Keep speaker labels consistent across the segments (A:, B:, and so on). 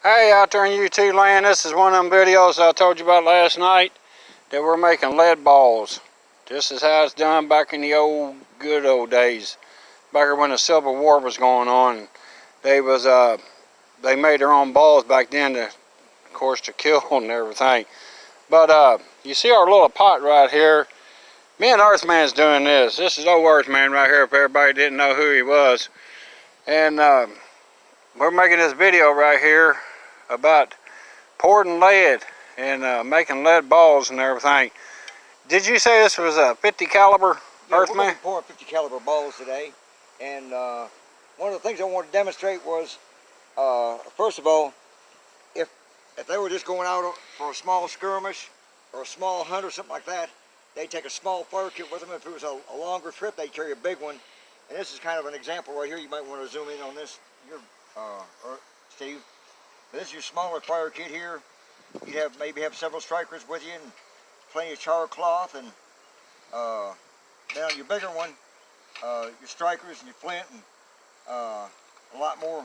A: Hey, out there in YouTube land, this is one of them videos I told you about last night that we're making lead balls. This is how it's done back in the good old days, back when the Civil War was going on. They made their own balls back then, of course, to kill and everything. But you see our little pot right here. Me and Earthman's doing this. This is old Earthman right here, if everybody didn't know who he was. And we're making this video right here about pouring lead and making lead balls and everything. Did you say this was a 50 caliber,
B: yeah,
A: Earthman?
B: We're going to pour 50 caliber balls today, and one of the things I wanted to demonstrate was, first of all, if they were just going out for a small skirmish or a small hunt or something like that, they'd take a small fire kit with them. If it was a longer trip, they'd carry a big one. And this is kind of an example right here. You might want to zoom in on this, Steve. This is your smaller fire kit here. You'd maybe have several strikers with you and plenty of char cloth, and then on your bigger one, your strikers and your flint and a lot more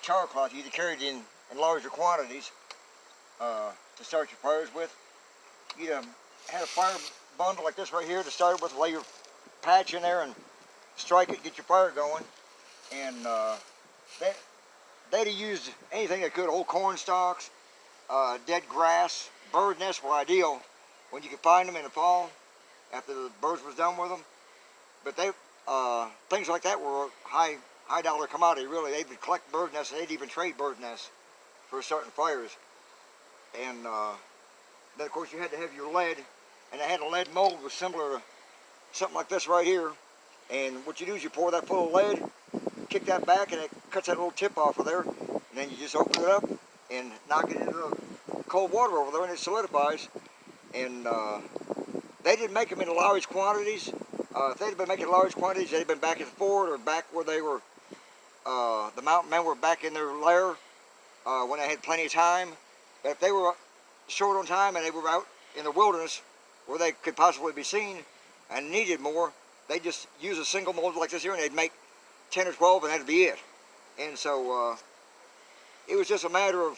B: char cloth. You either carried in larger quantities to start your fires with. You'd had a fire bundle like this right here to start with, lay your patch in there and strike it, get your fire going. And they'd have used anything they could, old corn stalks, dead grass. Bird nests were ideal when you could find them in the fall after the birds was done with them. But things like that were high dollar commodity, really. They would collect bird nests, and they'd even trade bird nests for certain fires. And then of course you had to have your lead, and they had a lead mold was similar to something like this right here. And what you do is you pour that full of lead, kick that back, and it cuts that little tip off of there, and then you just open it up and knock it into the cold water over there, and it solidifies. And they didn't make them in large quantities. If they'd been making large quantities, they'd have been back at the fort or back where they were, the mountain men were back in their lair when they had plenty of time. But if they were short on time and they were out in the wilderness where they could possibly be seen and needed more, they'd just use a single mold like this here, and they'd make 10 or 12, and that'd be it. And so it was just a matter of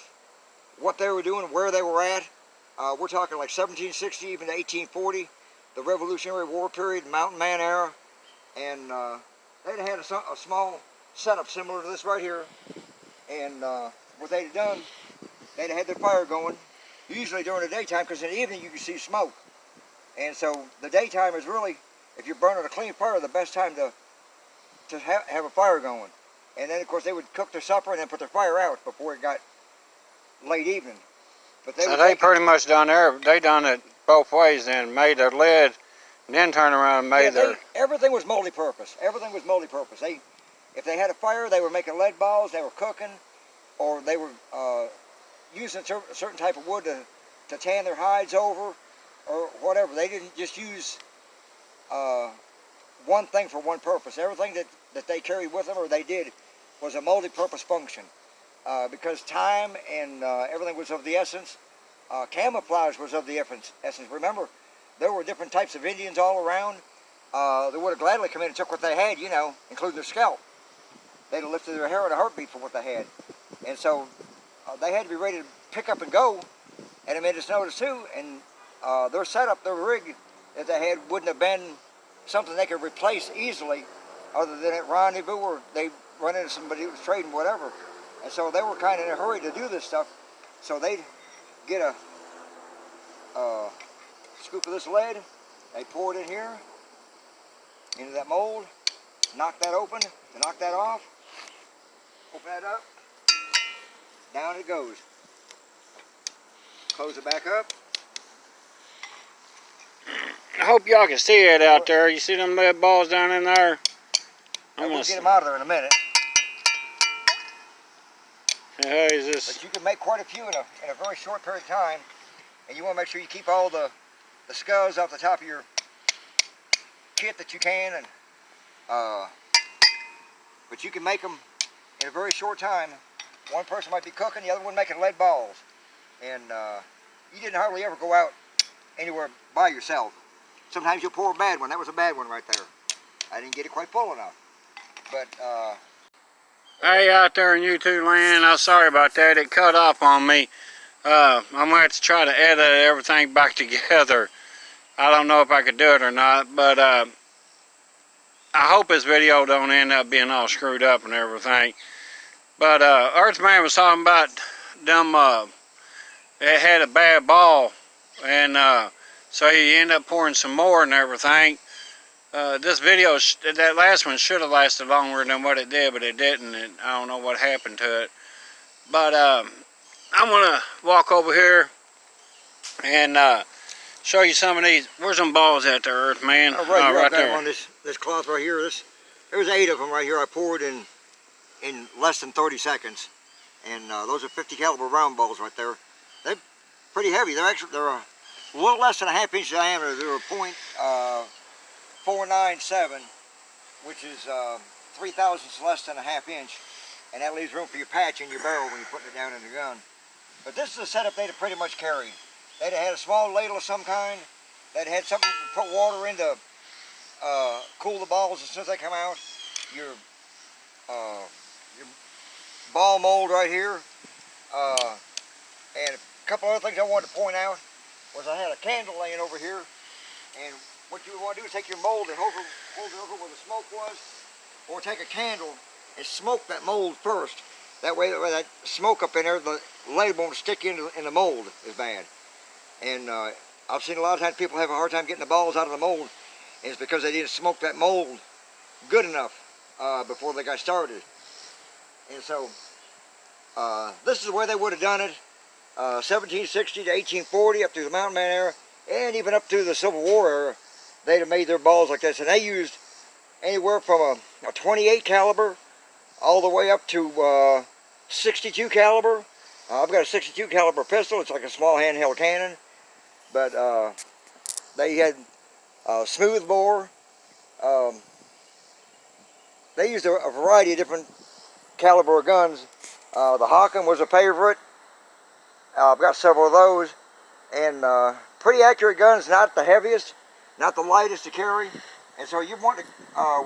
B: what they were doing, where they were at. We're talking like 1760 even to 1840, the Revolutionary War period, Mountain Man era. And they'd had a small setup similar to this right here. And what they'd have done, they'd have had their fire going, usually during the daytime, because in the evening you can see smoke. And so the daytime is really, if you're burning a clean fire, the best time to have a fire going. And then of course they would cook their supper and then put their fire out before it got late evening. But
A: they pretty much done it both ways then, made their lead and then turned around and made
B: everything was multi-purpose. Everything was multi-purpose. If they had a fire, they were making lead balls, they were cooking, or they were using a certain type of wood to tan their hides over, or whatever. They didn't just use one thing for one purpose. Everything that they carried with them, or they did, was a multi-purpose function. Because time and everything was of the essence. Camouflage was of the essence. Remember, there were different types of Indians all around. They would have gladly come in and took what they had, you know, including their scalp. They'd have lifted their hair in a heartbeat for what they had. And so they had to be ready to pick up and go at a minute's notice too. And their setup, their rig that they had wouldn't have been something they could replace easily, other than at rendezvous or they run into somebody who was trading whatever. And so they were kind of in a hurry to do this stuff. So they'd get a scoop of this lead, they pour it in here, into that mold, knock that open, to knock that off, open that up, down it goes. Close it back up.
A: I hope y'all can see it out there. You see them lead balls down in there?
B: We'll get them out of there in a minute.
A: But
B: you can make quite a few in a very short period of time, and you want to make sure you keep all the skulls off the top of your kit that you can. And but you can make them in a very short time. One person might be cooking, the other one making lead balls, and you didn't hardly ever go out anywhere by yourself. Sometimes you'll pour a bad one. That was a bad one right there. I didn't get it quite full enough, but
A: Hey, out there in YouTube land, I'm sorry about that. It cut off on me. I'm going to have to try to edit everything back together. I don't know if I could do it or not, but I hope this video don't end up being all screwed up and everything. But Earthman was talking about them, it had a bad ball, and so he ended up pouring some more and everything. This video, that last one should have lasted longer than what it did, but it didn't, and I don't know what happened to it. But I'm going to walk over here and show you some of these. Where's some balls at there, Earthman?
B: Right here,
A: right
B: I've got
A: there.
B: them on this cloth right here. There's 8 of them right here. I poured in less than 30 seconds, and those are 50 caliber round balls right there. They're pretty heavy. They're a little less than a ½ inch diameter. They're a .497, which is 3 thousandths less than a ½ inch, and that leaves room for your patch in your barrel when you're putting it down in the gun. But this is a setup they'd have pretty much carried. They'd have had a small ladle of some kind. They'd have had something to put water in to cool the balls as soon as they come out. Your ball mold right here. And a couple other things I wanted to point out was I had a candle laying over here, and what you want to do is take your mold and hold it over where the smoke was, or take a candle and smoke that mold first. That way that smoke up in there, the label won't stick in the mold as bad. And I've seen a lot of times people have a hard time getting the balls out of the mold, and it's because they didn't smoke that mold good enough before they got started. And so this is the way they would have done it, 1760 to 1840, up through the Mountain Man era, and even up through the Civil War era. They'd have made their balls like this, and they used anywhere from a 28 caliber all the way up to 62 caliber. I've got a 62 caliber pistol. It's like a small handheld cannon, but they had smooth bore. They used a variety of different caliber of guns. The Hawken was a favorite. I've got several of those, and pretty accurate guns, not the heaviest, not the lightest to carry. And so you want to,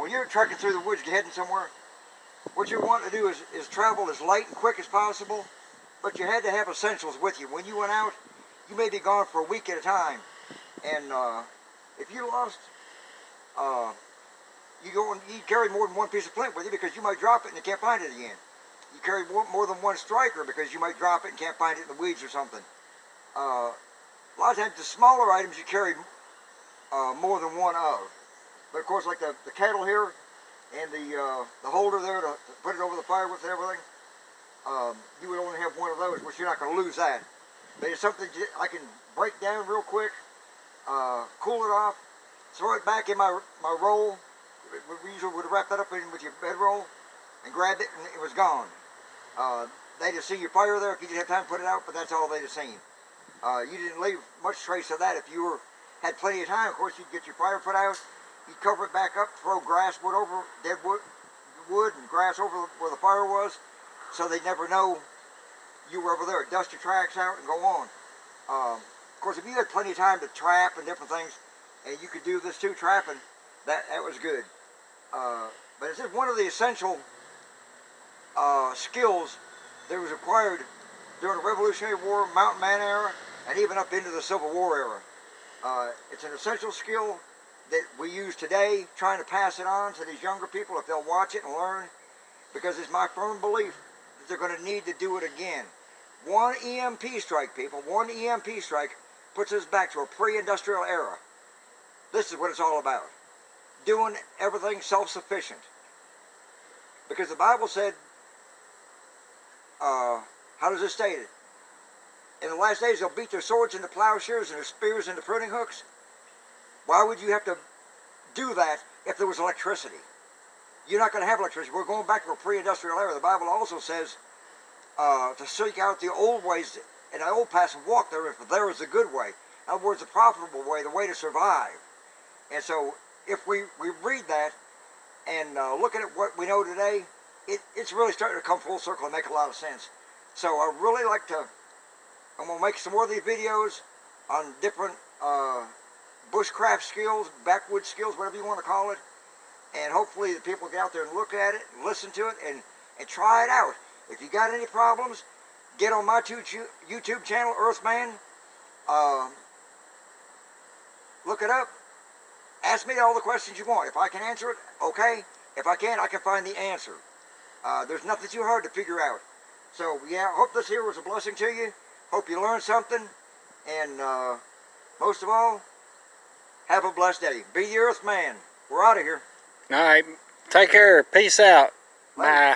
B: when you're trekking through the woods, you're heading somewhere, what you want to do is travel as light and quick as possible, but you had to have essentials with you. When you went out, you may be gone for a week at a time, and if you lost, you carry more than one piece of flint with you because you might drop it and you can't find it again. You carry more than one striker because you might drop it and can't find it in the weeds or something. A lot of times the smaller items you carry more than one of. But of course, like the kettle here and the holder there to put it over the fire with and everything, you would only have one of those, which you're not going to lose that. But it's something I can break down real quick, cool it off, throw it back in my roll. We usually would wrap that up in with your bedroll and grab it, and it was gone. They'd have seen your fire there if you didn't have time to put it out, but that's all they'd have seen. You didn't leave much trace of that. If you had plenty of time, of course, you'd get your fire put out, you'd cover it back up, throw wood over, dead wood and grass over where the fire was, so they'd never know you were over there. Dust your tracks out and go on. Of course, if you had plenty of time to trap and different things, and you could do this too, trapping, that was good. But it's just one of the essential skills that was acquired during the Revolutionary War, Mountain Man era, and even up into the Civil War era. It's an essential skill that we use today, trying to pass it on to these younger people if they'll watch it and learn, because it's my firm belief that they're going to need to do it again. One EMP strike, people, one EMP strike puts us back to a pre-industrial era. This is what it's all about. Doing everything self-sufficient. Because the Bible said, how does it state it? In the last days they'll beat their swords into plowshares and their spears into pruning hooks. Why would you have to do that if there was electricity? You're not going to have electricity. We're going back to a pre-industrial era. The Bible also says to seek out the old ways and the old paths and walk there if there is a good way. In other words, the profitable way, the way to survive. And so if we read that and look at it, what we know today, it's really starting to come full circle and make a lot of sense. So I really like to, I'm going to make some more of these videos on different bushcraft skills, backwoods skills, whatever you want to call it. And hopefully the people get out there and look at it and listen to it and and try it out. If you got any problems, get on my YouTube channel, Earthman. Look it up. Ask me all the questions you want. If I can answer it, okay. If I can't, I can find the answer. There's nothing too hard to figure out. So, yeah, hope this here was a blessing to you. Hope you learned something. And most of all, have a blessed day. Be the Earthman. We're out of here.
A: All right. Take care. Peace out.
B: Later.
A: Bye.